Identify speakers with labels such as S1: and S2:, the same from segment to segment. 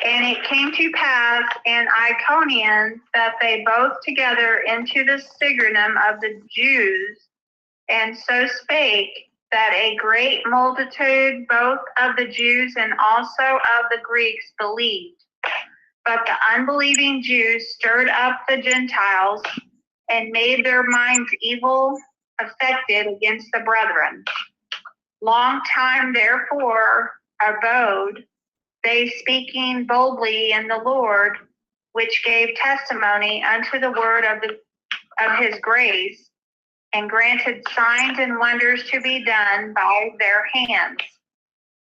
S1: And it came to pass in Iconium that they both together into the Sigurnum of the Jews, and so spake, that a great multitude both of the Jews and also of the Greeks believed. But the unbelieving Jews stirred up the Gentiles and made their minds evil affected against the brethren. Long time therefore abode they, speaking boldly in the Lord, which gave testimony unto the word of his grace, and granted signs and wonders to be done by their hands.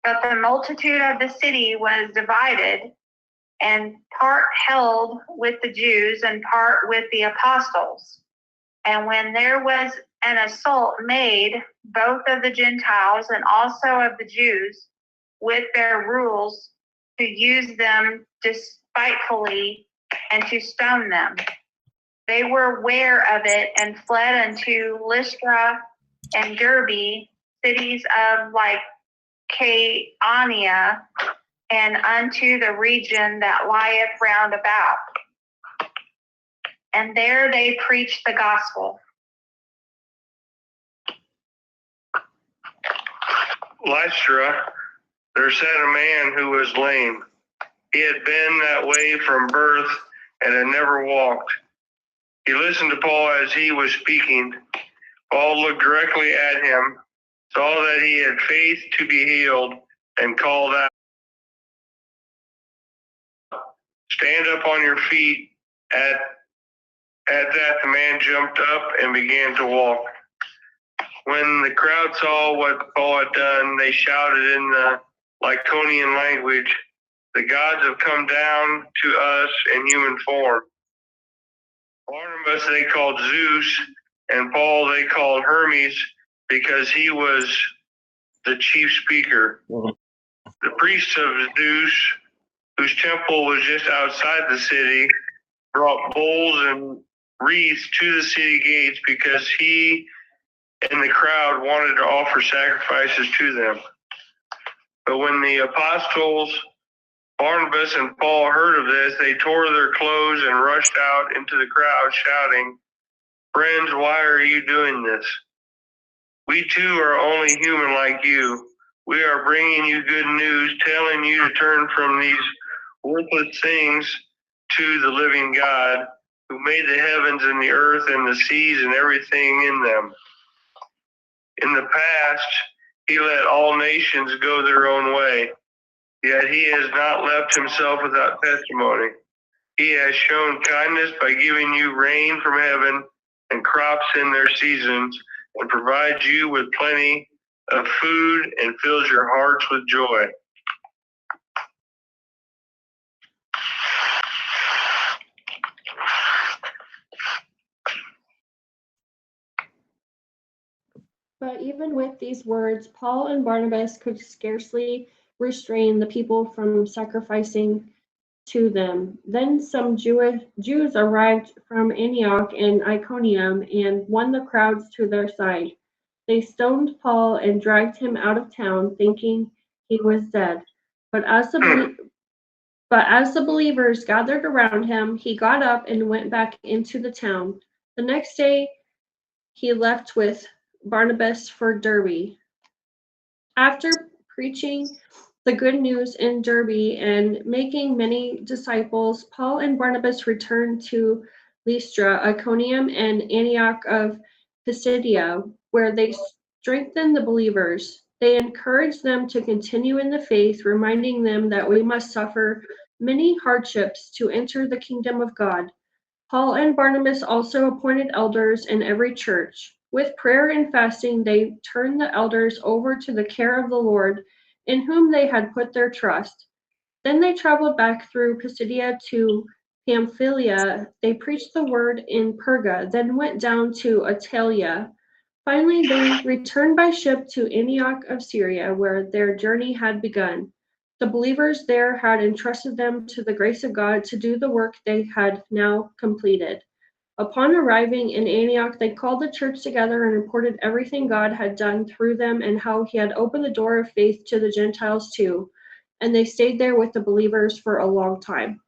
S1: But the multitude of the city was divided, and part held with the Jews and part with the apostles. And when there was an assault made, both of the Gentiles and also of the Jews, with their rules, to use them despitefully and to stone them, they were aware of it and fled unto Lystra and Derbe, cities of Lycaonia, and unto the region that lieth round about. And there they preached the gospel.
S2: Lystra, there sat a man who was lame. He had been that way from birth and had never walked. He listened to Paul as he was speaking. Paul looked directly at him, saw that he had faith to be healed, and called out, "Stand up on your feet." At that, the man jumped up and began to walk. When the crowd saw what Paul had done, they shouted in the Lycaonian language, "The gods have come down to us in human form." Barnabas they called Zeus, and Paul they called Hermes, because he was the chief speaker. The priests of Zeus, whose temple was just outside the city, brought bowls and wreaths to the city gates, because he and the crowd wanted to offer sacrifices to them. But when the apostles Barnabas and Paul heard of this, they tore their clothes and rushed out into the crowd, shouting, "Friends, why are you doing this? We too are only human like you. We are bringing you good news, telling you to turn from these worthless things to the living God, who made the heavens and the earth and the seas and everything in them. In the past, he let all nations go their own way, yet he has not left himself without testimony. He has shown kindness by giving you rain from heaven and crops in their seasons, and provides you with plenty of food and fills your hearts with joy."
S3: But even with these words, Paul and Barnabas could scarcely restrain the people from sacrificing to them. Then some Jews arrived from Antioch and Iconium and won the crowds to their side. They stoned Paul and dragged him out of town, thinking he was dead. But as the believers gathered around him, he got up and went back into the town. The next day he left with Barnabas for Derbe. After preaching the good news in Derbe and making many disciples, Paul and Barnabas returned to Lystra, Iconium, and Antioch of Pisidia, where they strengthened the believers. They encouraged them to continue in the faith, reminding them that we must suffer many hardships to enter the kingdom of God. Paul and Barnabas also appointed elders in every church. With prayer and fasting, they turned the elders over to the care of the Lord, in whom they had put their trust. Then they traveled back through Pisidia to Pamphylia. They preached the word in Perga, then went down to Attalia. Finally, they returned by ship to Antioch of Syria, where their journey had begun. The believers there had entrusted them to the grace of God to do the work they had now completed. Upon arriving in Antioch, they called the church together and reported everything God had done through them and how he had opened the door of faith to the Gentiles too. and they stayed there with the believers for a long time.